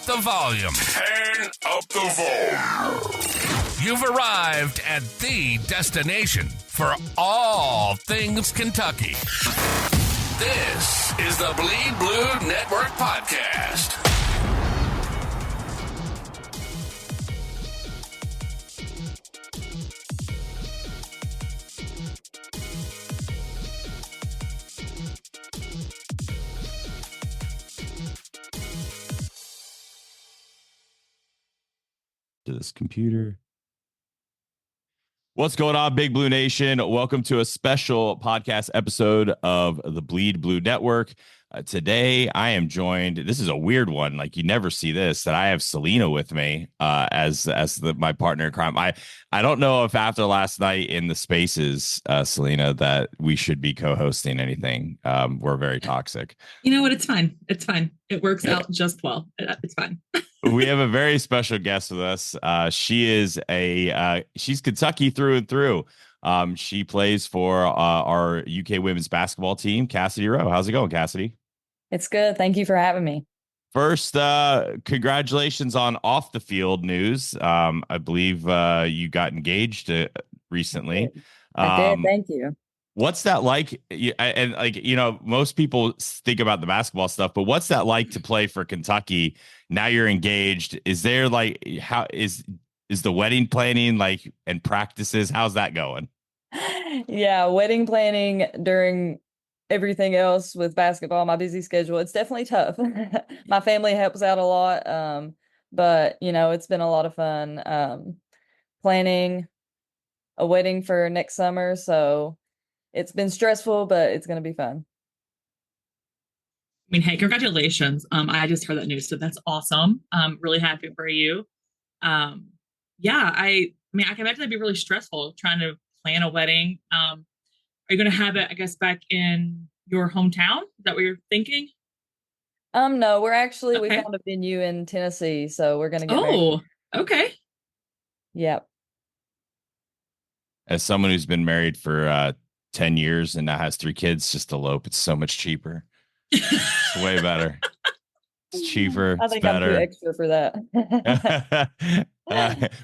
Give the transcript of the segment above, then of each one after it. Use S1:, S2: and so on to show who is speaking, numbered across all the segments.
S1: the volume.
S2: Turn up the volume.
S1: You've arrived at the destination for all things Kentucky. This is the Bleed Blue Network Podcast.
S3: To this computer. What's going on, Big Blue Nation? Welcome to a special podcast episode of the Bleed Blue Network. Today, I am joined. This is a weird one. Like, you never see this. That I have Salena with me as my partner in crime. I don't know if after last night in the spaces, Salena, that we should be co-hosting anything. We're very toxic.
S4: You know what? It's fine. It's fine. It works out just well. It's fine.
S3: We have a very special guest with us. She's Kentucky through and through. She plays for our UK women's basketball team, Cassidy Rowe. How's it going, Cassidy?
S5: It's good. Thank you for having me.
S3: First, congratulations on off the field news. I believe you got engaged recently.
S5: I did. Thank you.
S3: What's that like? And most people think about the basketball stuff, but what's that like to play for Kentucky? Now you're engaged. Is there how is the wedding planning and practices? How's that going?
S5: Yeah, wedding planning during everything else with basketball, my busy schedule, it's definitely tough. My family helps out a lot. But it's been a lot of fun planning a wedding for next summer. So it's been stressful, but it's going to be fun.
S4: I mean, hey, congratulations. I just heard that news, so that's awesome. I'm really happy for you. I can imagine that'd be really stressful trying to plan a wedding. Are you going to have it, I guess, back in your hometown? Is that what you're thinking?
S5: No, we found a venue in Tennessee, so we're going to get married.
S4: Oh, okay.
S5: Yep.
S3: As someone who's been married for 10 years and now has 3 kids, just elope. It's so much cheaper. It's way better. It's cheaper.
S5: I think
S3: it's better.
S5: I'm too extra for
S3: that.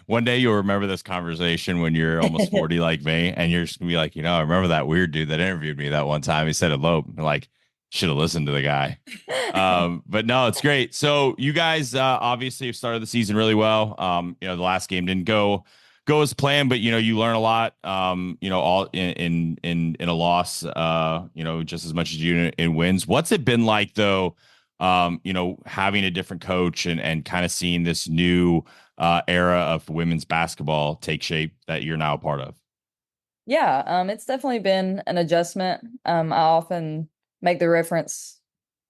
S3: One day you'll remember this conversation when you're almost 40 like me, and you're just gonna be like, I remember that weird dude that interviewed me that one time. He said elope. Should have listened to the guy. But no, it's great. So you guys obviously have started the season really well. The last game didn't go as planned, but you learn a lot. All in a loss. Just as much as you in wins. What's it been like though? Having a different coach and kind of seeing this new era of women's basketball take shape that you're now a part of.
S5: Yeah, it's definitely been an adjustment. I often make the reference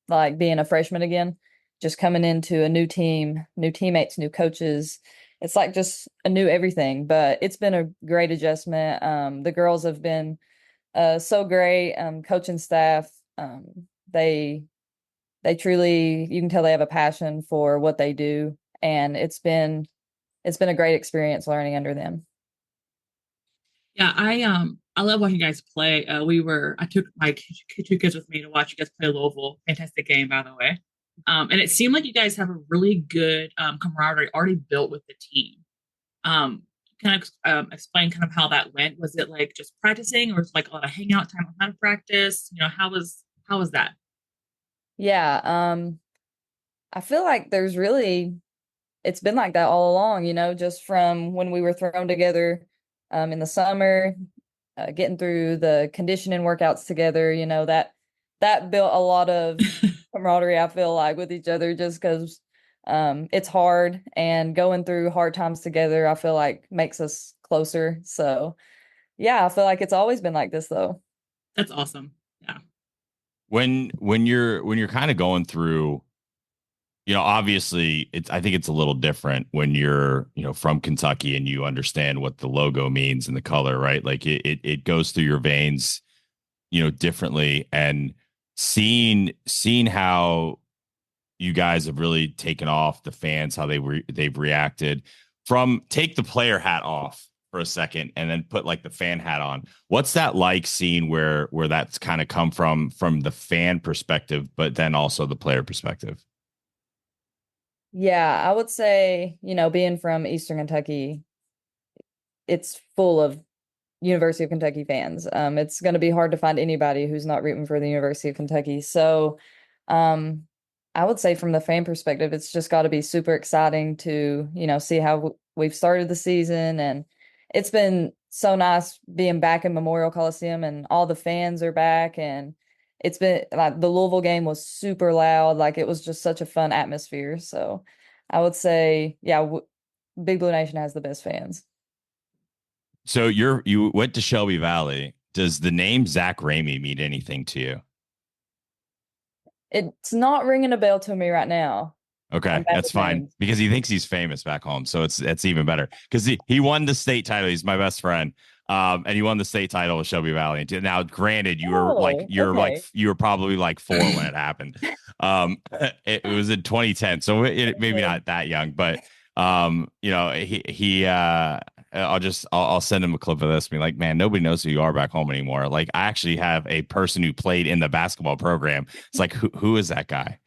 S5: like being a freshman again, just coming into a new team, new teammates, new coaches. It's like just a new everything, but it's been a great adjustment. The girls have been so great. Coaching staff, they truly, you can tell they have a passion for what they do, and it's been a great experience learning under them.
S4: Yeah, I love watching you guys play. I took my 2 kids with me to watch you guys play Louisville. Fantastic game, by the way. And it seemed like you guys have a really good camaraderie already built with the team. Can I explain kind of how that went? Was it like just practicing, or was it like a lot of hangout time outside of practice? How was that?
S5: Yeah, I feel like it's been like that all along, just from when we were thrown together in the summer, getting through the conditioning workouts together, that built a lot of camaraderie, I feel like, with each other, just because it's hard, and going through hard times together, I feel like makes us closer. So yeah, I feel like it's always been like this though.
S4: That's awesome. Yeah.
S3: When you're kind of going through, obviously I think it's a little different when you're, from Kentucky and you understand what the logo means and the color, right? Like it goes through your veins, differently, and seeing how you guys have really taken off, the fans, how they've reacted. From take the player hat off for a second and then put like the fan hat on. What's that like, seeing where that's kind of come from the fan perspective, but then also the player perspective?
S5: Yeah, I would say, being from Eastern Kentucky, it's full of University of Kentucky fans. It's going to be hard to find anybody who's not rooting for the University of Kentucky. So, um, I would say from the fan perspective, it's just got to be super exciting to, see how we've started the season. And it's been so nice being back in Memorial Coliseum and all the fans are back. And it's been like the Louisville game was super loud. Like it was just such a fun atmosphere. So I would say, yeah, Big Blue Nation has the best fans.
S3: So you went to Shelby Valley. Does the name Zach Ramey mean anything to you?
S5: It's not ringing a bell to me right now. I'm
S3: Okay,
S5: bad
S3: that's
S5: with
S3: fine
S5: names.
S3: because he thinks he's famous back home, so it's even better because he won the state title. He's my best friend, and he won the state title with Shelby Valley. Now, granted,
S5: Oh, okay.
S3: you were probably like 4 when it happened. It was in 2010, so maybe
S5: Okay.
S3: not that young, but he I'll send him a clip of this. Be like, man, nobody knows who you are back home anymore. Like, I actually have a person who played in the basketball program. It's like, who is that guy?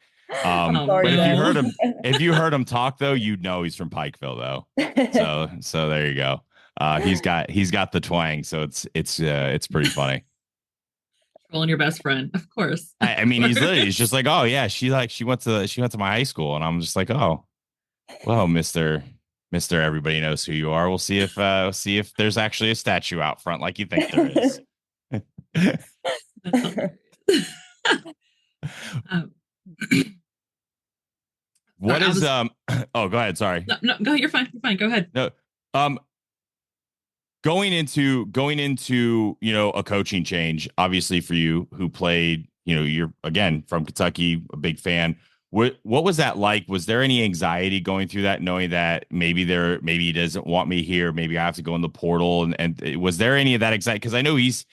S5: I'm
S4: Oh
S5: sorry,
S3: But
S4: no.
S3: if you heard him talk though, you'd know he's from Pikeville though.
S5: Dad.
S3: So there you go. He's got the twang, so it's pretty funny.
S4: Trolling your best friend. Of course. Of
S3: I mean, he's
S4: course.
S3: just like, oh yeah, she went to my high school, and I'm just like, oh well, Mister, everybody knows who you are. We'll see if there's actually a statue out front like you think there is.
S4: That's hilarious. um, sorry,
S3: What
S4: I
S3: is
S4: was
S3: oh, go ahead, sorry.
S4: no, no, go ahead. You're fine. You're fine. Go ahead.
S3: No. Um going into a coaching change, obviously for you who played, you're again from Kentucky, a big fan. What was that like? Was there any anxiety going through that, knowing that maybe he doesn't want me here, maybe I have to go in the portal, and was there any of that anxiety? Because I know he's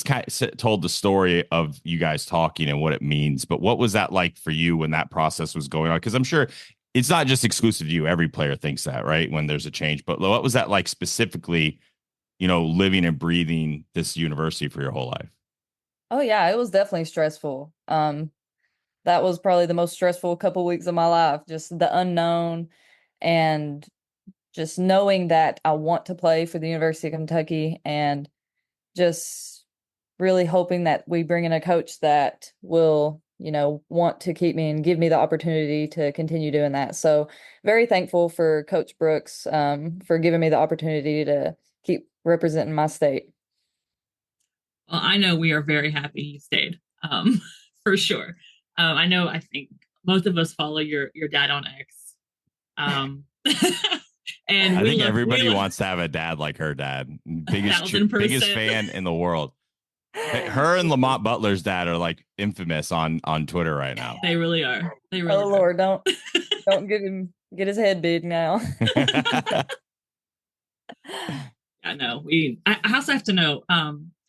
S3: kind of told the story of you guys talking and what it means, but what was that like for you when that process was going on? Because I'm sure it's not just exclusive to you. Every player thinks that, right? When there's a change, but what was that like specifically? Living and breathing this university for your whole life?
S5: Oh yeah, it was definitely stressful. That was probably the most stressful couple weeks of my life, just the unknown and just knowing that I want to play for the University of Kentucky and just really hoping that we bring in a coach that will, want to keep me and give me the opportunity to continue doing that. So very thankful for Coach Brooks for giving me the opportunity to keep representing my state.
S4: Well, I know we are very happy you stayed, for sure. I know. I think most of us follow your dad on X, um, and
S3: I think
S4: we
S3: everybody
S4: love
S3: wants to have a dad like her dad.
S4: a thousand
S3: Biggest
S4: percent.
S3: fan in the world. Her and Lamont Butler's dad are like infamous on Twitter right now.
S4: They really are. They
S5: Oh
S4: really are.
S5: Lord, don't get his head big now.
S4: I know. I also have to know,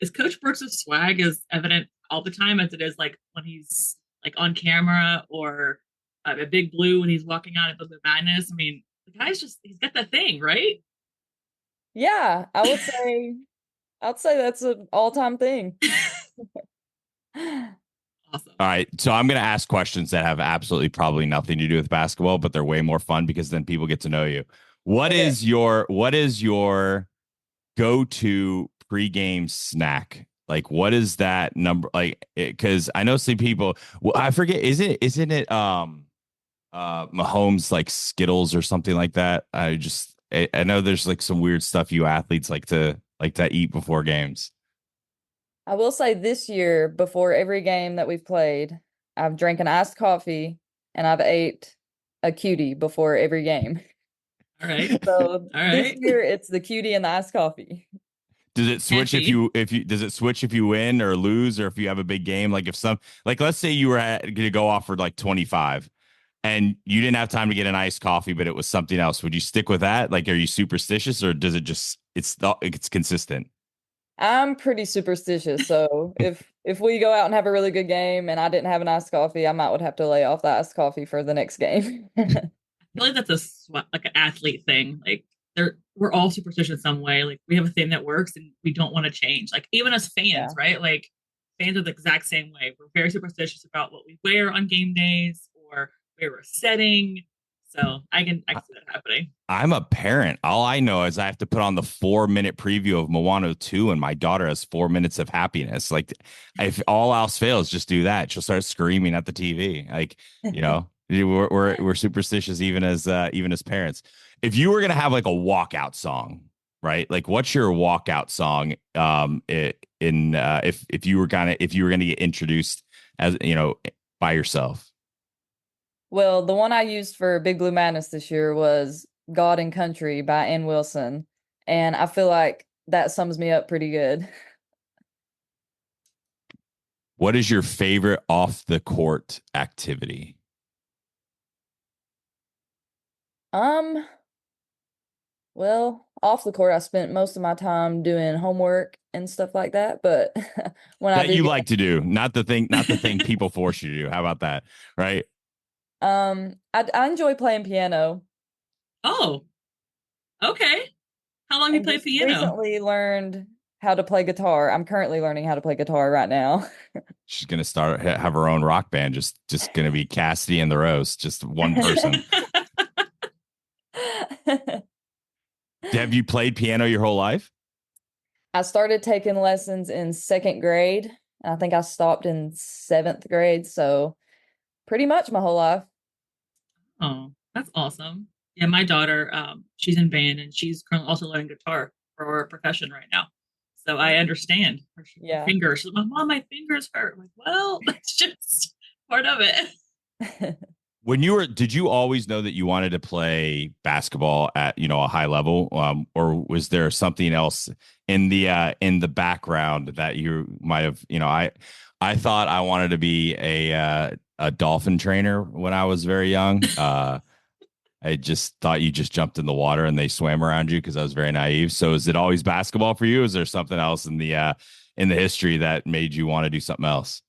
S4: is Coach Brooks' swag as evident all the time as it is like when he's like on camera or a Big Blue when he's walking out at Blue Madness? I mean, the guy's he's got that thing, right?
S5: Yeah, I'd say that's an all-time thing.
S4: Awesome.
S3: All right, so I'm going to ask questions that have absolutely probably nothing to do with basketball, but they're way more fun because then people get to know you.
S5: Okay.
S3: What is your go-to pregame snack? Like, what is that number? Like, because I know some people. Well, I forget. Isn't it Mahomes like Skittles or something like that? I know there's like some weird stuff you athletes like to eat before games.
S5: I will say this year, before every game that we've played, I've drank an iced coffee and I've ate a cutie before every game.
S4: All right.
S5: So
S4: All
S5: this
S4: right.
S5: year it's the cutie and the iced coffee.
S3: Does it switch
S4: Catchy.
S3: if you does it switch if you win or lose or if you have a big game? Like if some like let's say you were going to go off for like 25 and you didn't have time to get an iced coffee, but it was something else. Would you stick with that? Like, are you superstitious or does it just it's consistent?
S5: I'm pretty superstitious, so if we go out and have a really good game and I didn't have an iced coffee, I might would have to lay off the iced coffee for the next game.
S4: I feel like that's like an athlete thing. Like we're all superstitious in some way. Like we have a thing that works and we don't want to change. Like even as fans,
S5: Yeah.
S4: right? Like fans are the exact same way. We're very superstitious about what we wear on game days or where we're setting. So I can see that happening.
S3: I'm a parent. All I know is I have to put on the 4-minute preview of Moana 2, and my daughter has 4 minutes of happiness. Like, if all else fails, just do that. She'll start screaming at the TV. Like, we're superstitious even as parents. If you were gonna have like a walkout song, right? Like, what's your walkout song? If you were gonna get introduced as by yourself.
S5: Well, the one I used for Big Blue Madness this year was God and Country by Ann Wilson. And I feel like that sums me up pretty good.
S3: What is your favorite off the court activity?
S5: Well, off the court, I spent most of my time doing homework and stuff like that. But when I
S3: That
S5: do
S3: you
S5: get,
S3: like to do, not the thing people force you to do. How about that? Right?
S5: I enjoy playing piano.
S4: Oh, okay. How long you
S5: And
S4: play
S5: just
S4: piano?
S5: recently learned how to play guitar. I'm currently learning how to play guitar right now.
S3: She's gonna have her own rock band. Just gonna be Cassidy and the Rose. Just one person. Have you played piano your whole life?
S5: I started taking lessons in second grade. And I think I stopped in seventh grade. So pretty much my whole life.
S4: Oh, that's awesome. Yeah, my daughter, she's in band and she's currently also learning guitar for her profession right now. So I understand her
S5: Yeah.
S4: fingers. She's like, Mom, my fingers hurt. I'm like, well, that's just part of it.
S3: Did you always know that you wanted to play basketball at a high level, or was there something else in the background that you might have? I thought I wanted to be a dolphin trainer when I was very young. I just thought you just jumped in the water and they swam around you because I was very naive. So is it always basketball for you? Is there something else in the history that made you want to do something else?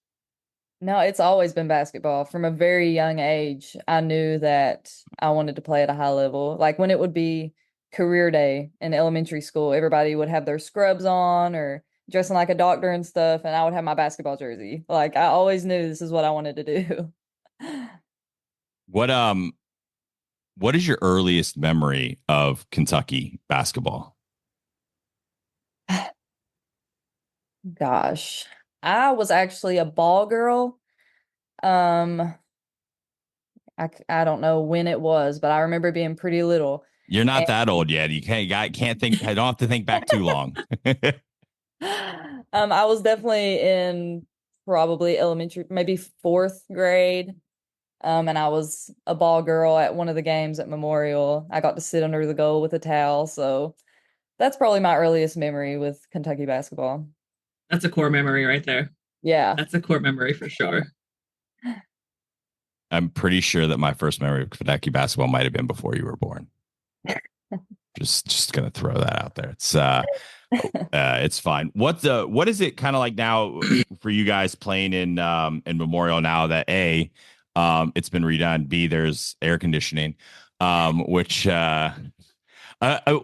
S5: No, it's always been basketball. From a very young age, I knew that I wanted to play at a high level. Like when it would be career day in elementary school, everybody would have their scrubs on or dressing like a doctor and stuff, and I would have my basketball jersey. Like I always knew this is what I wanted to do.
S3: What what is your earliest memory of Kentucky basketball?
S5: Gosh, I was actually a ball girl. Um, I don't know when it was, but I remember being pretty little.
S3: You're not
S5: And
S3: that old yet. You can't think. I don't have to think back too long.
S5: I was definitely in probably elementary, maybe fourth grade. And I was a ball girl at one of the games at Memorial. I got to sit under the goal with a towel. So that's probably my earliest memory with Kentucky basketball.
S4: That's a core memory right there.
S5: Yeah.
S4: That's a core memory for sure.
S3: I'm pretty sure that my first memory of Kentucky basketball might have been before you were born. Just gonna throw that out there. It's fine. What is it kind of like now for you guys playing in Memorial now that it's been redone, B, there's air conditioning, which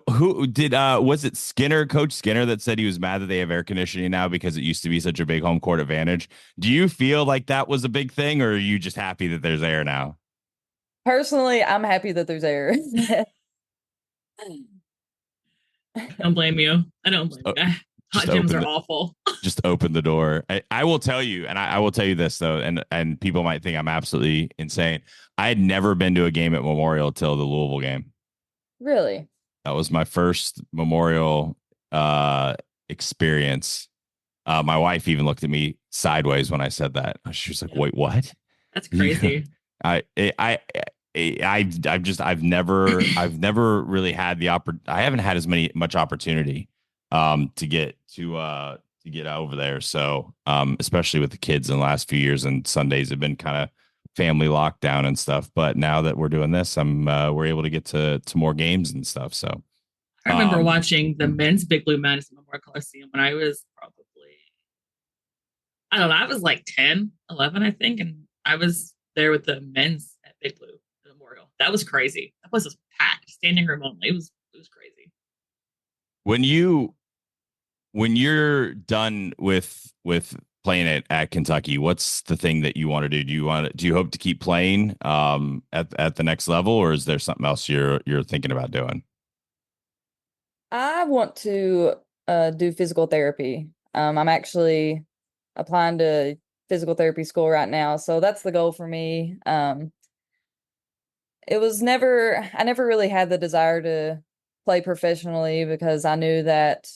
S3: who did was it Coach Skinner that said he was mad that they have air conditioning now because it used to be such a big home court advantage? Do you feel like that was a big thing, or are you just happy that there's air now?
S5: Personally, I'm happy that there's air.
S4: I don't blame you. I don't blame you. Hot gyms are awful.
S3: Just open the door. I will tell you, and I will tell you this though, and people might think I'm absolutely insane. I had never been to a game at Memorial till the Louisville game.
S5: Really?
S3: That was my first Memorial experience. My wife even looked at me sideways when I said that. She was like, "Wait, what?"
S4: That's crazy.
S3: I've never really had I haven't had much opportunity to get over there. So especially with the kids in the last few years, and Sundays have been kind of family lockdown and stuff. But now that we're doing this, we're able to get to more games and stuff. So
S4: I remember watching the men's Big Blue Madness Memorial Coliseum when I was I was like 10, 11, I think. And I was there with the men's at Big Blue Memorial. That was crazy. That place was packed, standing room only. It was crazy.
S3: When you're done with playing at Kentucky, what's the thing that you want to do? Do you hope to keep playing at the next level, or is there something else you're thinking about doing?
S5: I want to do physical therapy. I'm actually applying to physical therapy school right now, so that's the goal for me. I never really had the desire to play professionally because I knew that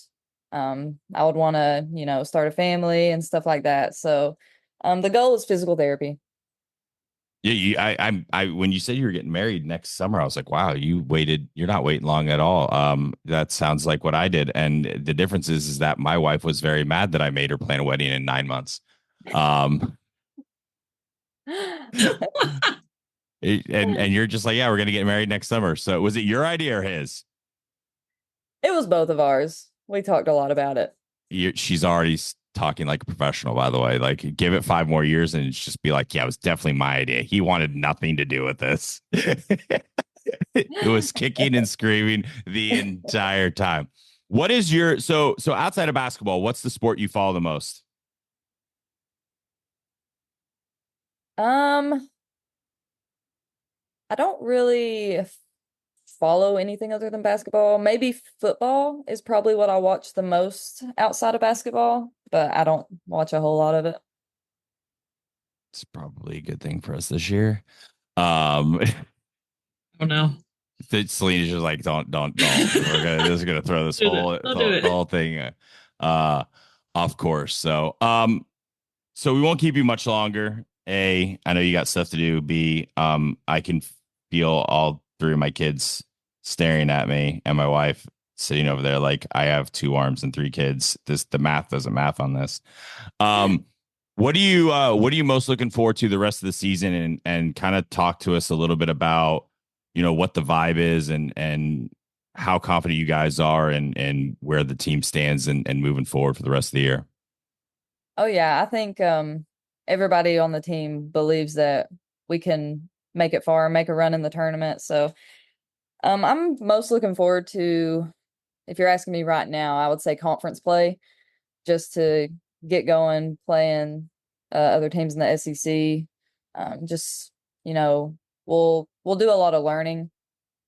S5: I would want to, start a family and stuff like that. So the goal is physical therapy.
S3: Yeah, when you said you were getting married next summer, I was like, wow, you're not waiting long at all. That sounds like what I did. And the difference is that my wife was very mad that I made her plan a wedding in 9 months. Um, and you're just like, yeah, we're going to get married next summer. So was it your idea or his?
S5: It was both of ours. We talked a lot about it.
S3: She's already talking like a professional, by the way. Like, give it 5 more years and just be like, yeah, it was definitely my idea. He wanted nothing to do with this. It was kicking and screaming the entire time. What is your so outside of basketball, what's the sport you follow the most?
S5: Um, I don't really follow anything other than basketball. Maybe football is probably what I watch the most outside of basketball, but I don't watch a whole lot of it.
S3: It's probably a good thing for us this year.
S4: Oh no.
S3: Selena's just like, don't. This is gonna throw this the whole thing off course. So we won't keep you much longer. A, I know you got stuff to do. B, I can feel all three of my kids staring at me and my wife sitting over there like I have 2 arms and 3 kids. The math doesn't math on this. What are you most looking forward to the rest of the season, and kind of talk to us a little bit about, what the vibe is and how confident you guys are and where the team stands and moving forward for the rest of the year.
S5: Oh yeah, I think everybody on the team believes that we can make it far, make a run in the tournament. So I'm most looking forward to, if you're asking me right now, I would say conference play, just to get going, playing other teams in the SEC. Just, we'll do a lot of learning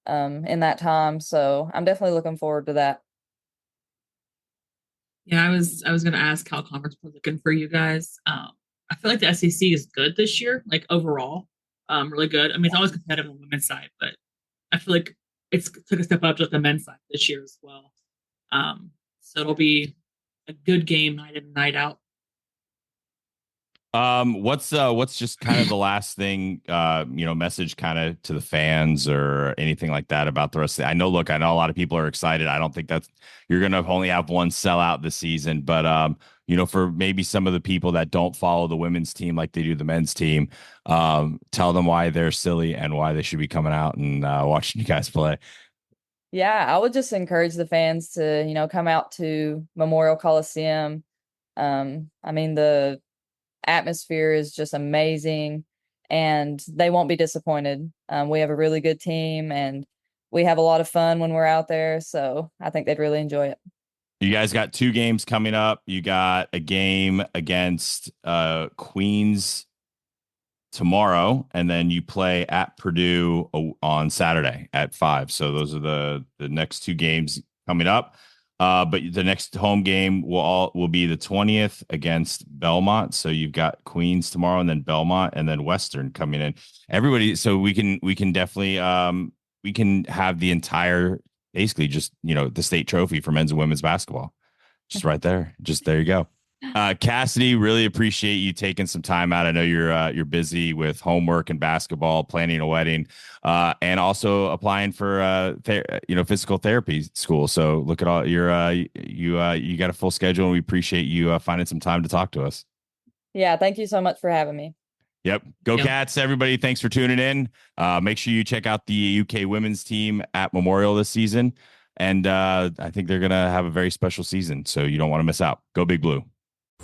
S5: in that time. So I'm definitely looking forward to that.
S4: Yeah, I was going to ask how conference was looking for you guys. I feel like the SEC is good this year, like overall, really good. I mean, it's always competitive on the women's side, but I feel like it's took a step up to the men's side this year as well. So it'll be a good game night in, night out.
S3: What's just kind of the last thing, message kind of to the fans or anything like that about the rest of the, I know a lot of people are excited. I don't think you're going to only have one sellout this season, but, for maybe some of the people that don't follow the women's team like they do the men's team, tell them why they're silly and why they should be coming out and watching you guys play.
S5: Yeah, I would just encourage the fans to, come out to Memorial Coliseum. I mean, the atmosphere is just amazing and they won't be disappointed. We have a really good team and we have a lot of fun when we're out there. So I think they'd really enjoy it.
S3: You guys got 2 games coming up. You got a game against Queens tomorrow, and then you play at Purdue on Saturday at 5. So those are the next 2 games coming up. But the next home game will be the 20th against Belmont. So you've got Queens tomorrow, and then Belmont, and then Western coming in. Everybody, so we can definitely we can have the entire, basically just the state trophy for men's and women's basketball, just right there. Just there you go. Cassidy, really appreciate you taking some time out. I know you're busy with homework and basketball, planning a wedding, and also applying for physical therapy school. So look at all you got a full schedule, and we appreciate you finding some time to talk to us.
S5: Yeah, thank you so much for having me.
S3: Yep. Go Cats, everybody. Thanks for tuning in. Make sure you check out the UK women's team at Memorial this season. And I think they're going to have a very special season. So you don't want to miss out. Go Big Blue.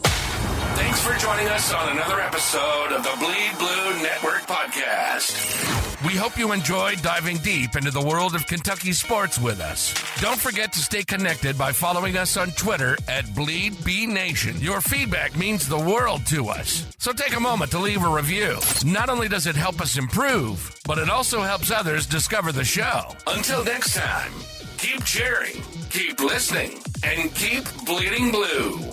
S1: Thanks for joining us on another episode of the Bleed Blue Network podcast. We hope you enjoyed diving deep into the world of Kentucky sports with us. Don't forget to stay connected by following us on Twitter at BleedBNation. Your feedback means the world to us. So take a moment to leave a review. Not only does it help us improve, but it also helps others discover the show. Until next time, keep cheering, keep listening, and keep bleeding blue.